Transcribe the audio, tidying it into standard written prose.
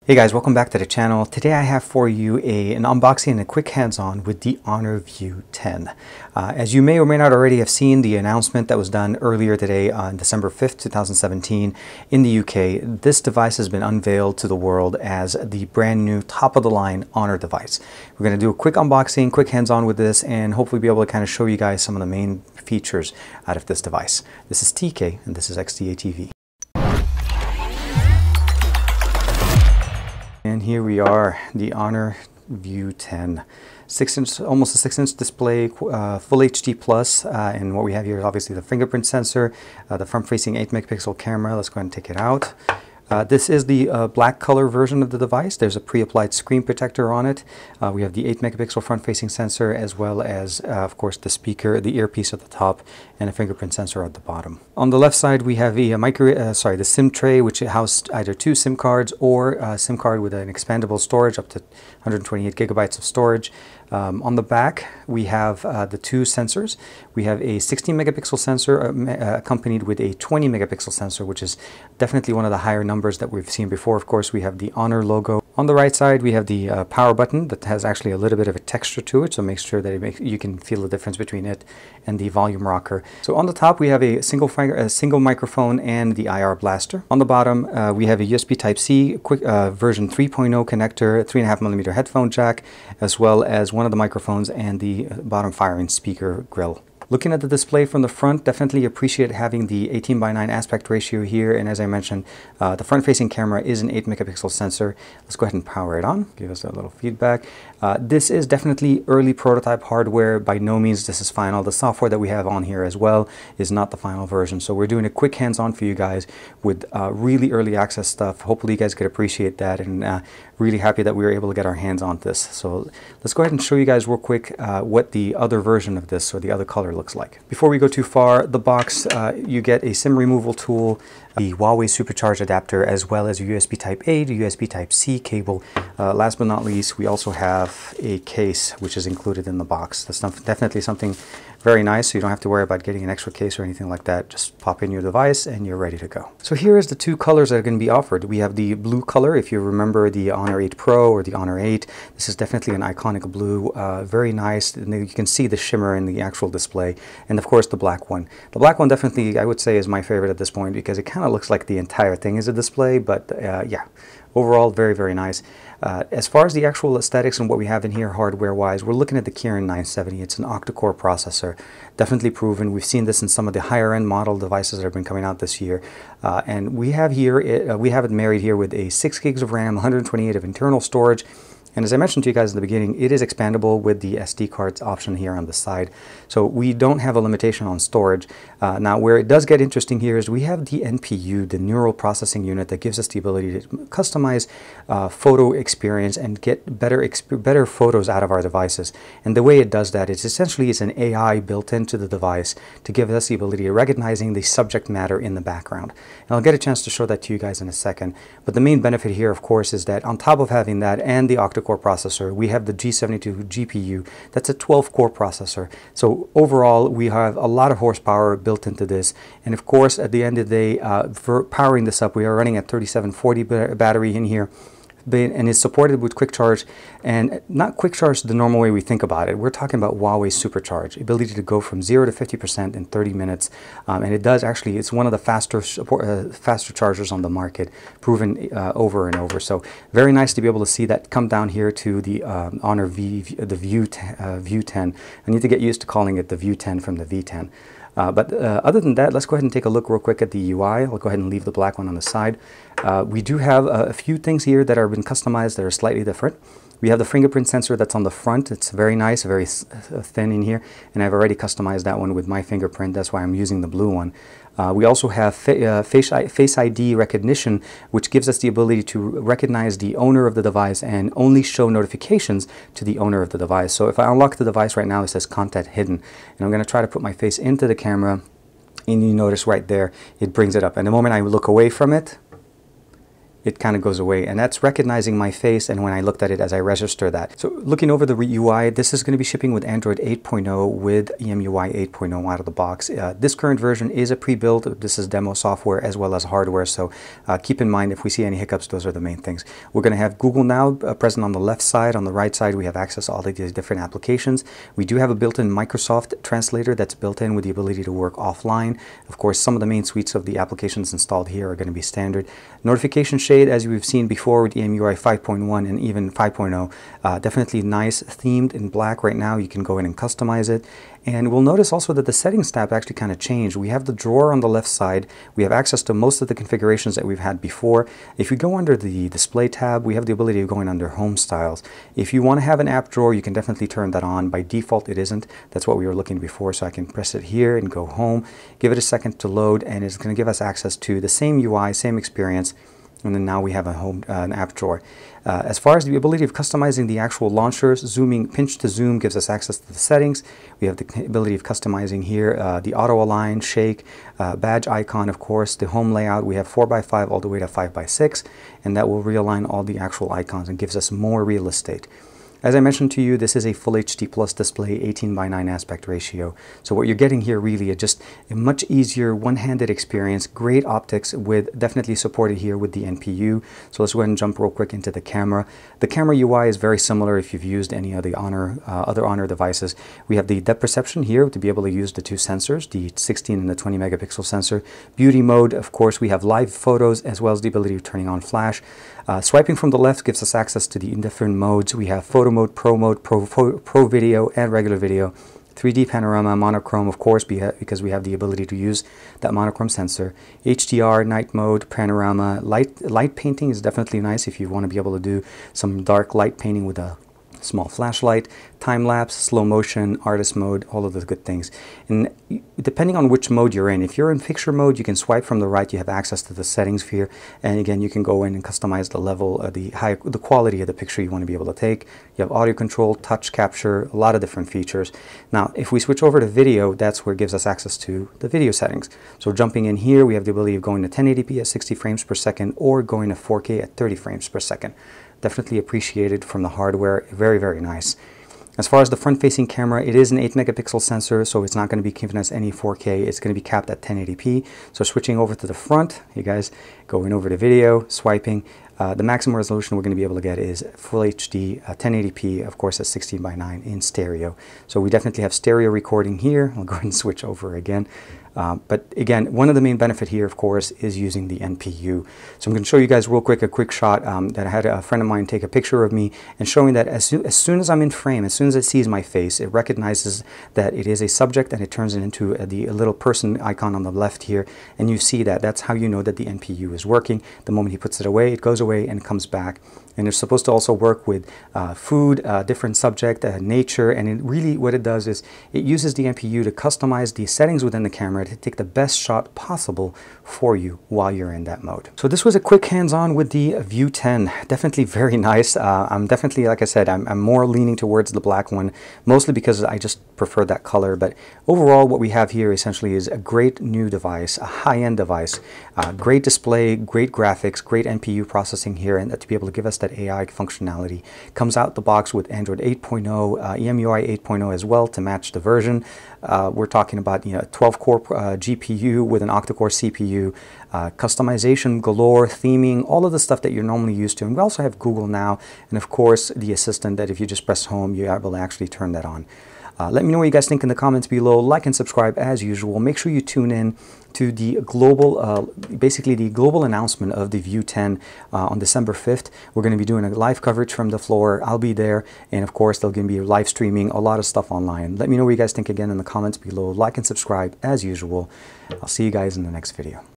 Hey guys, welcome back to the channel. Today I have for you an unboxing and a quick hands-on with the Honor V10. As you may or may not already have seen the announcement that was done earlier today on December 5th, 2017 in the UK, this device has been unveiled to the world as the brand new top-of-the-line Honor device. We're going to do a quick unboxing, quick hands-on with this, and hopefully be able to kind of show you guys some of the main features out of this device. This is TK and this is XDA TV. And here we are, the Honor V10, 6-inch, almost a 6-inch display, full HD plus, and what we have here is obviously the fingerprint sensor, the front-facing 8-megapixel camera. Let's go ahead and take it out. This is the black color version of the device. There's a pre-applied screen protector on it. We have the 8-megapixel front-facing sensor, as well as, of course, the speaker, the earpiece at the top, and a fingerprint sensor at the bottom. On the left side, we have a the SIM tray, which housed either 2 SIM cards or a SIM card with an expandable storage up to 128 gigabytes of storage. On the back, we have the 2 sensors. We have a 16-megapixel sensor accompanied with a 20-megapixel sensor, which is definitely one of the higher numbers that we've seen before. Of course, we have the Honor logo. On the right side, we have the power button that has actually a little bit of a texture to it, so make sure that you can feel the difference between it and the volume rocker. So on the top, we have a single microphone and the IR blaster. On the bottom, we have a USB Type-C quick version 3.0 connector, 3.5mm headphone jack, as well as one of the microphones and the bottom firing speaker grill. Looking at the display from the front, definitely appreciate having the 18:9 aspect ratio here, and as I mentioned, the front-facing camera is an 8-megapixel sensor. Let's go ahead and power it on, give us a little feedback. This is definitely early prototype hardware. By no means this is final. The software that we have on here as well is not the final version, so we're doing a quick hands-on for you guys with really early access stuff. Hopefully you guys could appreciate that, and really happy that we were able to get our hands on this. So let's go ahead and show you guys real quick what the other version of this, or the other color, looks like. Before we go too far, the box, you get a SIM removal tool, the Huawei supercharge adapter, as well as a USB Type-A to USB Type-C cable. Last but not least, we also have a case which is included in the box. That's definitely something very nice, so you don't have to worry about getting an extra case or anything like that. Just pop in your device and you're ready to go. So here is the 2 colors that are going to be offered. We have the blue color. If you remember the Honor 8 Pro or the Honor 8, this is definitely an iconic blue, very nice, and you can see the shimmer in the actual display. And of course the black one. The black one definitely, I would say, is my favorite at this point, because it kind of looks like the entire thing is a display, but yeah, overall very, very nice. As far as the actual aesthetics and what we have in here hardware-wise, we're looking at the Kirin 970. It's an octa-core processor, definitely proven. We've seen this in some of the higher-end model devices that have been coming out this year. And we have here, we have it married here with a 6 gigs of RAM, 128 of internal storage. And as I mentioned to you guys at the beginning, it is expandable with the SD cards option here on the side. So we don't have a limitation on storage. Now, where it does get interesting here is we have the NPU, the neural processing unit, that gives us the ability to customize photo experience and get better photos out of our devices. And the way it does that is essentially it's an AI built into the device to give us the ability of recognizing the subject matter in the background. And I'll get a chance to show that to you guys in a second. But the main benefit here, of course, is that on top of having that and the octa-core processor, we have the G72 GPU. That's a 12-core processor. So overall, we have a lot of horsepower built into this. And of course, at the end of the day, for powering this up, we are running at 3740 battery in here. And it's supported with quick charge, and not quick charge the normal way we think about it. We're talking about Huawei supercharge, ability to go from 0 to 50% in 30 minutes. And it does actually, it's one of the faster chargers on the market, proven over and over. So very nice to be able to see that come down here to the Honor V10. I need to get used to calling it the V10 from the V10. But other than that, let's go ahead and take a look real quick at the UI. I'll go ahead and leave the black one on the side. We do have a few things here that have been customized that are slightly different. We have the fingerprint sensor that's on the front. It's very nice, very thin in here, and I've already customized that one with my fingerprint. That's why I'm using the blue one. We also have Face ID recognition, which gives us the ability to recognize the owner of the device and only show notifications to the owner of the device. So if I unlock the device right now, it says content hidden. And I'm going to try to put my face into the camera, and you notice right there, it brings it up. And the moment I look away from it, it kind of goes away, and that's recognizing my face and when I looked at it as I register that. So looking over the UI, this is going to be shipping with Android 8.0 with EMUI 8.0 out of the box. This current version is a pre-built. This is demo software as well as hardware, so keep in mind if we see any hiccups, those are the main things. We're going to have Google Now present on the left side. On the right side, we have access to all of these different applications. We do have a built-in Microsoft translator that's built in with the ability to work offline. Of course, some of the main suites of the applications installed here are going to be standard. Notification shade, as we've seen before with EMUI 5.1 and even 5.0, definitely nice, themed in black right now. You can go in and customize it. And we'll notice also that the settings tab actually kind of changed. We have the drawer on the left side. We have access to most of the configurations that we've had before. If we go under the display tab, we have the ability of going under home styles. If you want to have an app drawer, you can definitely turn that on. By default, it isn't. That's what we were looking before. So I can press it here and go home, give it a second to load, and it's going to give us access to the same UI, same experience. And then now we have an app drawer. As far as the ability of customizing the actual launchers, zooming, pinch to zoom gives us access to the settings. We have the ability of customizing here, the auto align, shake, badge icon, of course, the home layout. We have 4x5 all the way to 5x6, and that will realign all the actual icons and gives us more real estate. As I mentioned to you, this is a Full HD Plus display, 18:9 aspect ratio. So what you're getting here really is just a much easier one-handed experience, great optics with definitely supported here with the NPU. So let's go ahead and jump real quick into the camera. The camera UI is very similar if you've used any of the other Honor devices. We have the depth perception here to be able to use the two sensors, the 16 and the 20 megapixel sensor. Beauty mode, of course, we have live photos as well as the ability of turning on flash. Swiping from the left gives us access to the different modes. We have photo mode, pro video, and regular video. 3D panorama, monochrome, of course, because we have the ability to use that monochrome sensor. HDR, night mode, panorama, light painting is definitely nice if you want to be able to do some dark light painting with a small flashlight, time-lapse, slow motion, artist mode, all of those good things. And depending on which mode you're in, if you're in picture mode, you can swipe from the right, you have access to the settings here, and again, you can go in and customize the level, the quality of the picture you want to be able to take. You have audio control, touch capture, a lot of different features. Now, if we switch over to video, that's where it gives us access to the video settings. So jumping in here, we have the ability of going to 1080p at 60 frames per second or going to 4K at 30 frames per second. Definitely appreciated from the hardware. Very, very nice. As far as the front-facing camera, it is an 8 megapixel sensor, so it's not going to be giving us any 4K. It's going to be capped at 1080p. So switching over to the front, you guys going over to video, swiping. The maximum resolution we're going to be able to get is Full HD, 1080p, of course, at 16:9 in stereo. So we definitely have stereo recording here. I'll go ahead and switch over again. But again, one of the main benefit here, of course, is using the NPU. So I'm going to show you guys real quick a quick shot that I had a friend of mine take a picture of me and showing that as soon as I'm in frame, as soon as it sees my face, it recognizes that it is a subject and it turns it into a little person icon on the left here. And you see that. That's how you know that the NPU is working. The moment he puts it away, it goes away and comes back. And it's supposed to also work with food, different subject, nature, and it really what it does is it uses the NPU to customize the settings within the camera to take the best shot possible for you while you're in that mode. So this was a quick hands-on with the View 10. Definitely very nice. I'm definitely, like I said, I'm more leaning towards the black one, mostly because I just prefer that color. But overall, what we have here essentially is a great new device, a high-end device, great display, great graphics, great NPU processing here, and to be able to give us that AI functionality. Comes out the box with Android 8.0, EMUI 8.0 as well to match the version. We're talking about 12-core GPU with an octa-core CPU, customization galore, theming, all of the stuff that you're normally used to. And we also have Google Now, and of course the assistant that if you just press home, you're able to actually turn that on. Let me know what you guys think in the comments below. Like and subscribe as usual. Make sure you tune in to the global, basically the global announcement of the View 10 on December 5th. We're going to be doing a live coverage from the floor. I'll be there. And of course, there'll going to be live streaming, a lot of stuff online. Let me know what you guys think again in the comments below. Like and subscribe as usual. I'll see you guys in the next video.